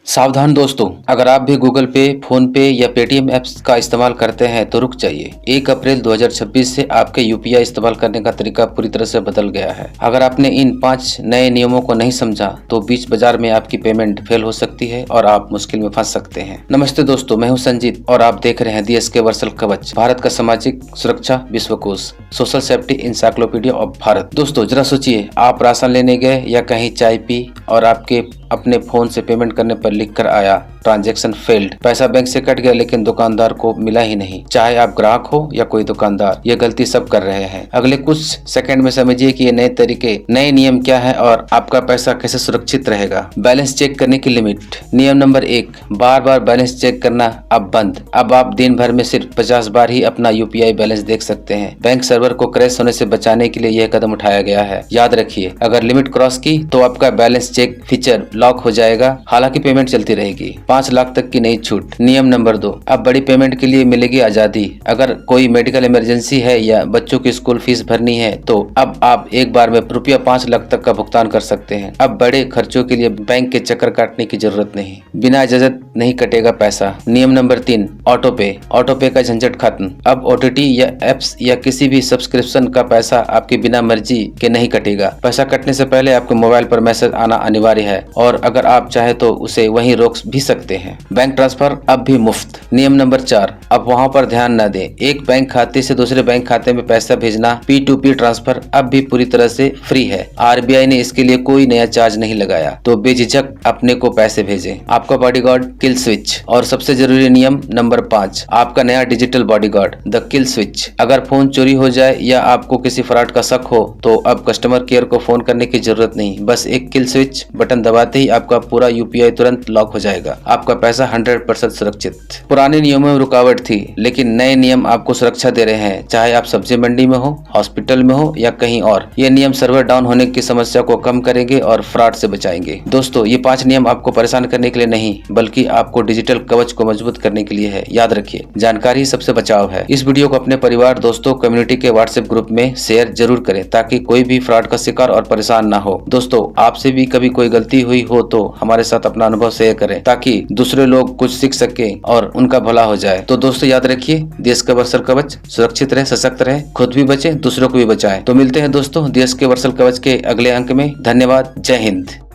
सावधान दोस्तों, अगर आप भी गूगल पे, फोन पे या पेटीएम ऐप्स का इस्तेमाल करते हैं तो रुक जाइए। 1 अप्रैल 2026 से आपके यूपीआई इस्तेमाल करने का तरीका पूरी तरह से बदल गया है। अगर आपने इन 5 नए नियमों को नहीं समझा तो बीच बाजार में आपकी पेमेंट फेल हो सकती है और आप मुश्किल में फंस सकते हैं। नमस्ते दोस्तों, मैं हूं संजीत और आप देख रहे हैं DSK वर्सल कवच, भारत का सामाजिक सुरक्षा विश्वकोश, social safety encyclopedia of Bharat. दोस्तों जरा सोचिए, आप राशन लेने गए या कहीं चाय पी और आपके अपने फोन से पेमेंट करने पर लिख कर आया ट्रांजैक्शन फेल्ड। पैसा बैंक से कट गया लेकिन दुकानदार को मिला ही नहीं। चाहे आप ग्राहक हो या कोई दुकानदार, ये गलती सब कर रहे हैं। अगले कुछ सेकंड में समझिए कि ये नए तरीके, नए नियम क्या है और आपका पैसा कैसे सुरक्षित रहेगा। बैलेंस चेक करने की लिमिट। नियम नंबर 1, बार बार बैलेंस चेक करना अब बंद। अब आप दिन भर में सिर्फ 50 बार ही अपना यूपीआई बैलेंस देख सकते हैं। बैंक सर्वर को क्रैश होने से बचाने के लिए यह कदम उठाया गया है। याद रखिए, अगर लिमिट क्रॉस की तो आपका बैलेंस चेक फीचर लॉक हो जाएगा, हालांकि पेमेंट चलती रहेगी। 5 लाख तक की नई छूट। नियम नंबर 2, अब बड़ी पेमेंट के लिए मिलेगी आजादी। अगर कोई मेडिकल इमरजेंसी है या बच्चों की स्कूल फीस भरनी है तो अब आप एक बार में रुपया 5 लाख तक का भुगतान कर सकते हैं। अब बड़े खर्चों के लिए बैंक के चक्कर काटने की जरूरत नहीं, बिना इजाजत नहीं कटेगा पैसा। नियम नंबर 3, ऑटो पे। ऑटो पे का झंझट खत्म। अब OTT या एप्स या किसी भी सब्सक्रिप्शन का पैसा आपकी बिना मर्जी के नहीं कटेगा। पैसा कटने से पहले आपके मोबाइल पर मैसेज आना अनिवार्य है और अगर आप चाहे तो उसे वहीं रोक भी सकते हैं। बैंक ट्रांसफर अब भी मुफ्त। नियम नंबर 4, अब वहां पर ध्यान न दें। एक बैंक खाते से दूसरे बैंक खाते में पैसा भेजना, P2P ट्रांसफर अब भी पूरी तरह से फ्री है। RBI ने इसके लिए कोई नया चार्ज नहीं लगाया, तो बेझिझक अपने को पैसे भेजें। आपका बॉडीगार्ड किल स्विच। और सबसे जरूरी नियम नंबर 5, आपका नया digital bodyguard, the kill switch. अगर फोन चोरी हो जाए या आपको किसी फ्रॉड का शक हो तो अब कस्टमर केयर को फोन करने की जरूरत नहीं। बस एक किल स्विच बटन दबाते ही आपका पूरा यूपीआई तुरंत लॉक हो जाएगा। आपका पैसा 100% सुरक्षित। पुराने नियमों में रुकावट थी लेकिन नए नियम आपको सुरक्षा दे रहे हैं, चाहे आप सब्जी मंडी में हो, हॉस्पिटल में हो या कहीं और। ये नियम सर्वर डाउन होने की समस्या को कम करेंगे और फ्रॉड से बचाएंगे। दोस्तों, ये 5 नियम आपको परेशान करने के लिए नहीं बल्कि आपको डिजिटल कवच को मजबूत करने के लिए है। याद रखिए, जानकारी ही सबसे बचाव है। इस वीडियो को अपने परिवार, दोस्तों, कम्युनिटी के व्हाट्सएप ग्रुप में शेयर जरूर करें ताकि कोई भी फ्रॉड का शिकार और परेशान ना हो। दोस्तों, आपसे भी कभी कोई गलती हुई हो तो हमारे साथ अपना अनुभव शेयर करें ताकि दूसरे लोग कुछ सीख सके और उनका भला हो जाए। तो दोस्तों याद रखिए, देश का वर्सल कवच, सुरक्षित रहे, सशक्त रहे, खुद भी बचे, दूसरों को भी बचाएं। तो मिलते हैं दोस्तों DSK वर्सल कवच के अगले अंक में। धन्यवाद। जय हिंद।